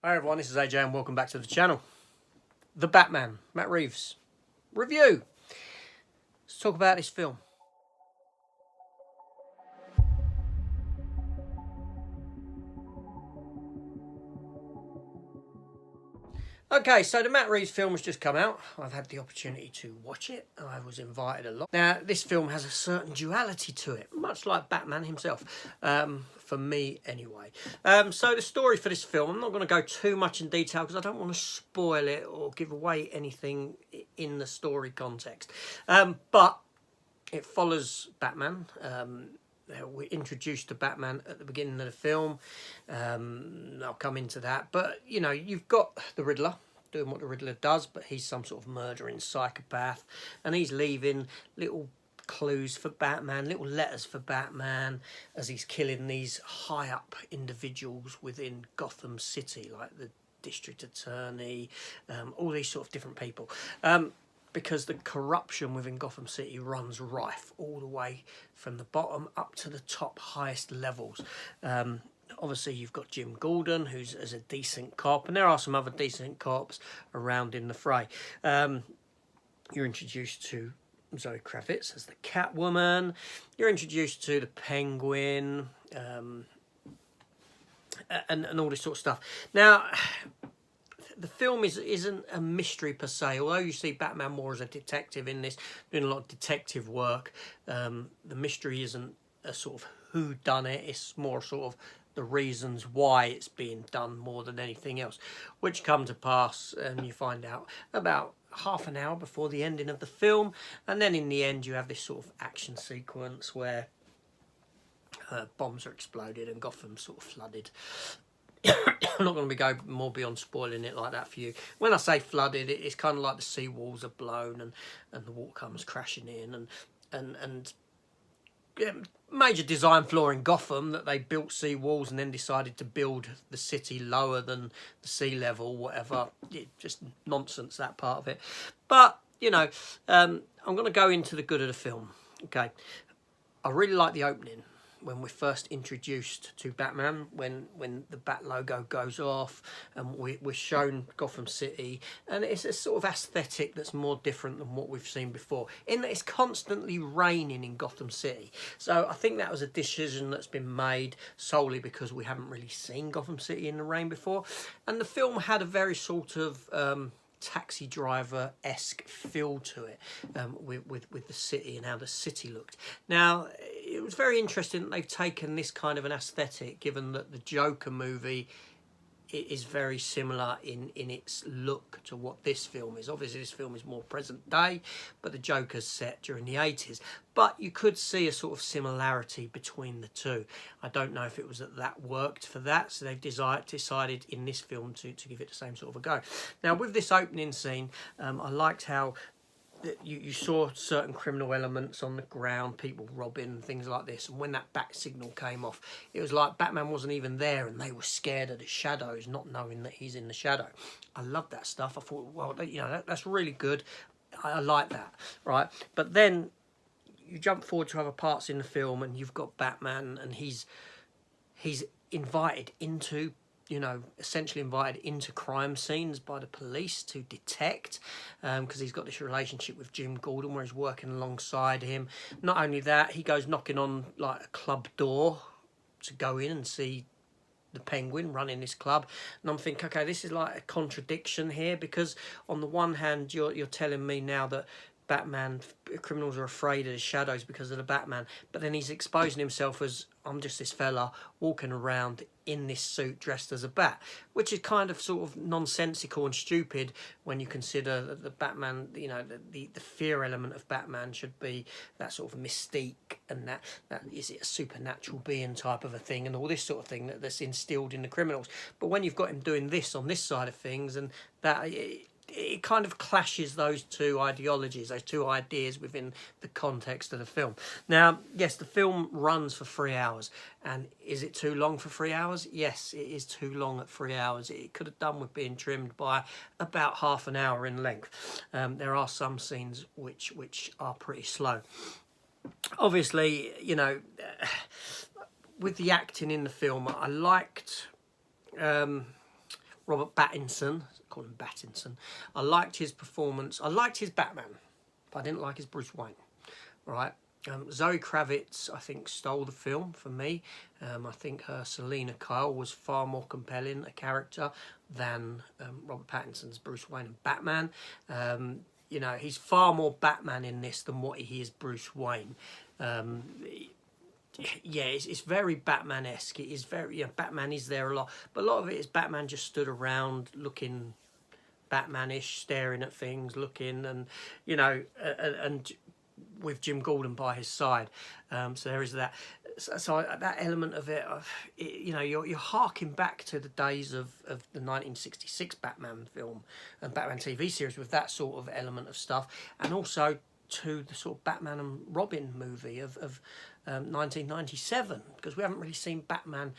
Hi everyone, this is AJ and welcome back to the channel. The Batman, Matt Reeves review. Let's talk about this film. Okay, so the Matt Reeves film has just come out. I've had the opportunity to watch it. I was invited along. Now, this film has a certain duality to it, much like Batman himself, for me anyway. So the story for this film, I'm not going to go too much in detail because I don't want to spoil it or give away anything in the story context. But it follows Batman. We're introduced to Batman at the beginning of the film. I'll come into that. But, you know, you've got the Riddler doing what the Riddler does, but he's some sort of murdering psychopath. And he's leaving little clues for Batman, little letters for Batman as he's killing these high-up individuals within Gotham City, like the district attorney, all these sort of different people. Because the corruption within Gotham City runs rife all the way from the bottom up to the top highest levels. Obviously, you've got Jim Gordon, who's a decent cop, and there are some other decent cops around in the fray. You're introduced to Zoe Kravitz as the Catwoman. You're introduced to the Penguin, and all this sort of stuff. Now, the film isn't a mystery per se, although you see Batman more as a detective in this, doing a lot of detective work. The mystery isn't a sort of whodunit, it's more sort of the reasons why it's being done more than anything else, which come to pass and you find out about half an hour before the ending of the film. And then in the end you have this sort of action sequence where bombs are exploded and Gotham's sort of flooded. I'm not going to go more beyond spoiling it like that for you. When I say flooded, it's kind of like the sea walls are blown and the water comes crashing in and major design flaw in Gotham that they built sea walls and then decided to build the city lower than the sea level, whatever. Just nonsense, that part of it. But, you know, I'm going to go into the good of the film. Okay, I really like the opening. When we're first introduced to Batman, when the Bat logo goes off and we're shown Gotham City, and it's a sort of aesthetic that's more different than what we've seen before, in that it's constantly raining in Gotham City. So I think that was a decision that's been made solely because we haven't really seen Gotham City in the rain before, and the film had a very sort of Taxi Driver-esque feel to it, with the city and how the city looked. Now, it was very interesting that they've taken this kind of an aesthetic, given that the Joker movie is very similar in its look to what this film is. Obviously, this film is more present day, but the Joker's set during the 80s. But you could see a sort of similarity between the two. I don't know if it was that worked for that, so they've decided in this film to give it the same sort of a go. Now, with this opening scene, I liked how you saw certain criminal elements on the ground, people robbing, things like this. And when that bat signal came off, it was like Batman wasn't even there and they were scared of the shadows, not knowing that he's in the shadow. I love that stuff. I thought, well, you know, that's really good. I like that, right? But then you jump forward to other parts in the film and you've got Batman and he's invited into, you know, essentially invited into crime scenes by the police to detect, because he's got this relationship with Jim Gordon where he's working alongside him. Not only that, he goes knocking on like a club door to go in and see the Penguin running this club, and I'm thinking, okay, this is like a contradiction here, because on the one hand you're telling me now that Batman criminals are afraid of the shadows because of the Batman, but then he's exposing himself as, I'm just this fella walking around in this suit dressed as a bat, which is kind of sort of nonsensical and stupid when you consider that the Batman, you know, the fear element of Batman should be that sort of mystique and that is it a supernatural being type of a thing and all this sort of thing that's instilled in the criminals. But when you've got him doing this on this side of things, and that it kind of clashes those two ideologies, those two ideas within the context of the film. Now, yes, the film runs for 3 hours. And is it too long for 3 hours? Yes, it is too long at 3 hours. It could have done with being trimmed by about half an hour in length. There are some scenes which are pretty slow. Obviously, you know, with the acting in the film, I liked... Robert Pattinson, call him Pattinson. I liked his performance. I liked his Batman, but I didn't like his Bruce Wayne. Right. Zoe Kravitz, I think, stole the film for me. I think her Selena Kyle was far more compelling a character than Robert Pattinson's Bruce Wayne and Batman. You know, he's far more Batman in this than what he is Bruce Wayne. Yeah, it's very Batman-esque. It is very, you know, Batman is there a lot, but a lot of it is Batman just stood around looking Batmanish, staring at things, looking, and you know, and with Jim Gordon by his side. So there is that. So that element of it, you know, you're harking back to the days of the 1966 Batman film and Batman TV series with that sort of element of stuff, and also to the sort of Batman and Robin movie of 1997, because we haven't really seen Batman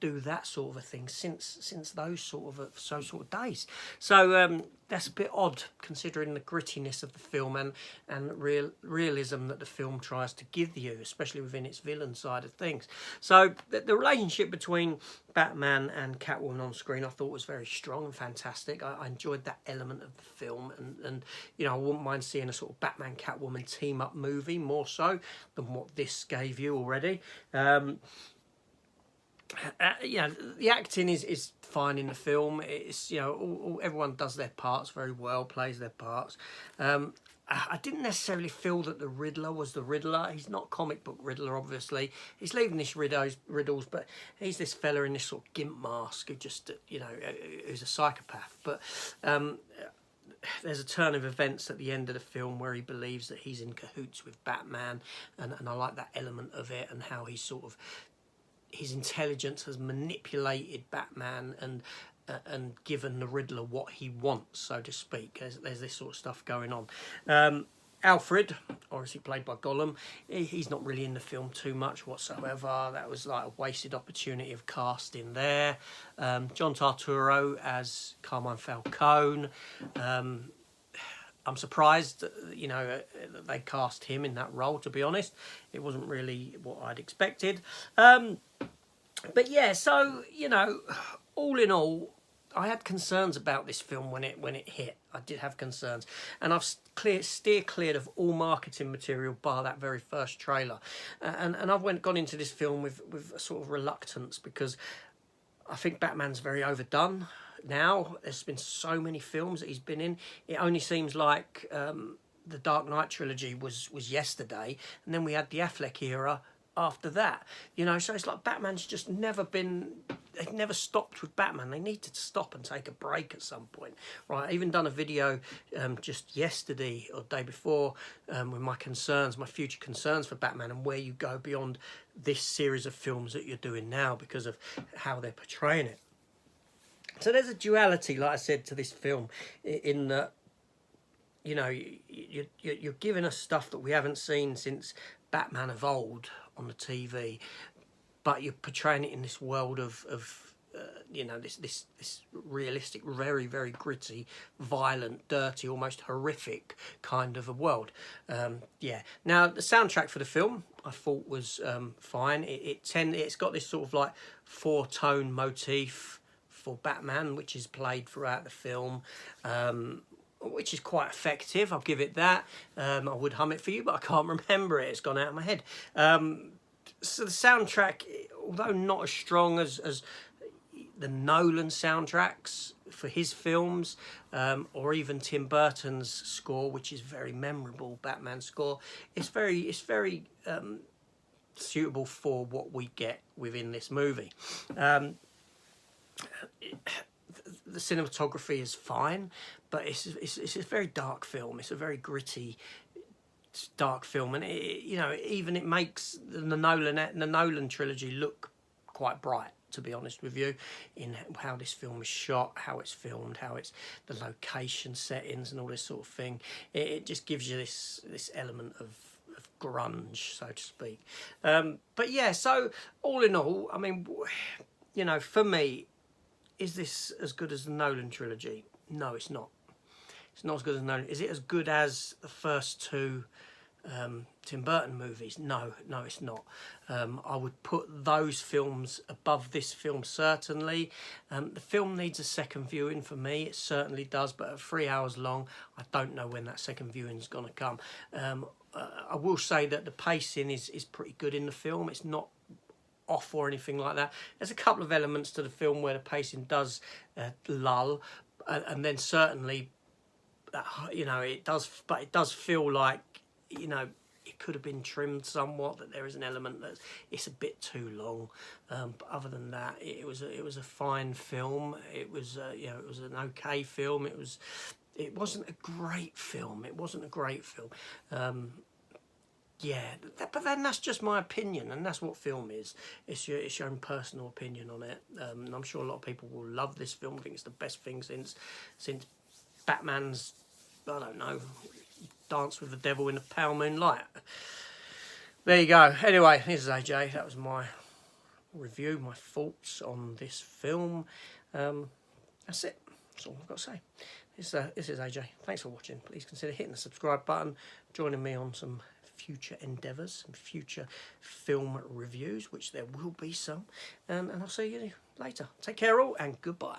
do that sort of a thing since those sort of days. So that's a bit odd considering the grittiness of the film and realism that the film tries to give you, especially within its villain side of things. So the relationship between Batman and Catwoman on screen I thought was very strong and fantastic. I enjoyed that element of the film, and you know, I wouldn't mind seeing a sort of Batman Catwoman team up movie more so than what this gave you already. You know, the acting is fine in the film. It's, you know, everyone does their parts very well, plays their parts. I didn't necessarily feel that the Riddler was the Riddler. He's not comic book Riddler, obviously. He's leaving this riddles, but he's this fella in this sort of gimp mask who just, you know, who's a psychopath. But there's a turn of events at the end of the film where he believes that he's in cahoots with Batman, and I like that element of it, and how he sort of, his intelligence has manipulated Batman and given the Riddler what he wants, so to speak. There's this sort of stuff going on. Alfred, obviously played by Gollum, he's not really in the film too much whatsoever. That was like a wasted opportunity of casting there. John Turturro as Carmine Falcone. I'm surprised, you know, that they cast him in that role, to be honest. It wasn't really what I'd expected. But yeah, so, you know, all in all, I had concerns about this film when it hit. I did have concerns. And I've steer cleared of all marketing material bar that very first trailer. And I've gone into this film with a sort of reluctance, because I think Batman's very overdone now. There's been so many films that he's been in. It only seems like the Dark Knight trilogy was yesterday, and then we had the Affleck era after that, you know. So it's like Batman's just never been, they've never stopped with Batman. They need to stop and take a break at some point, right? I even done a video just yesterday or the day before with my future concerns for Batman, and where you go beyond this series of films that you're doing now because of how they're portraying it. So there's a duality, like I said, to this film, in that, you know, you're giving us stuff that we haven't seen since Batman of old on the TV, but you're portraying it in this world of you know, this realistic, very, very gritty, violent, dirty, almost horrific kind of a world. Yeah. Now, the soundtrack for the film I thought was fine. It's got this sort of like 4-tone motif for Batman, which is played throughout the film, which is quite effective. I'll give it that. I would hum it for you, but I can't remember it. It's gone out of my head. So the soundtrack, although not as strong as the Nolan soundtracks for his films, or even Tim Burton's score, which is very memorable, Batman score, it's very suitable for what we get within this movie. The cinematography is fine, but it's a very dark film. It's a very gritty, dark film, and it makes the Nolan trilogy look quite bright, to be honest with you, in how this film is shot, how it's filmed, how it's the location settings and all this sort of thing. It just gives you this element of grunge, so to speak. But yeah, so all in all, I mean, you know, for me, is this as good as the Nolan trilogy? No, it's not. It's not as good as Nolan. Is it as good as the first two Tim Burton movies. No, it's not. I would put those films above this film, certainly. The film needs a second viewing for me. It certainly does, but at 3 hours long, I don't know when that second viewing is going to come. I will say that the pacing is pretty good in the film. It's not off or anything like that. There's a couple of elements to the film where the pacing does lull, and then certainly, you know, it does, but it does feel like, you know, it could have been trimmed somewhat, that there is an element that it's a bit too long, but other than that, it was a fine film. It was you know, it was an okay film. It wasn't a great film. Yeah, but then that's just my opinion, and that's what film is. It's your own personal opinion on it. And I'm sure a lot of people will love this film. I think it's the best thing since Batman's, I don't know, Dance with the Devil in the Pale Moonlight. There you go. Anyway, this is AJ. That was my review, my thoughts on this film. That's it. That's all I've got to say. This is AJ. Thanks for watching. Please consider hitting the subscribe button, joining me on some future endeavours and future film reviews, which there will be some. And I'll see you later. Take care all, and goodbye.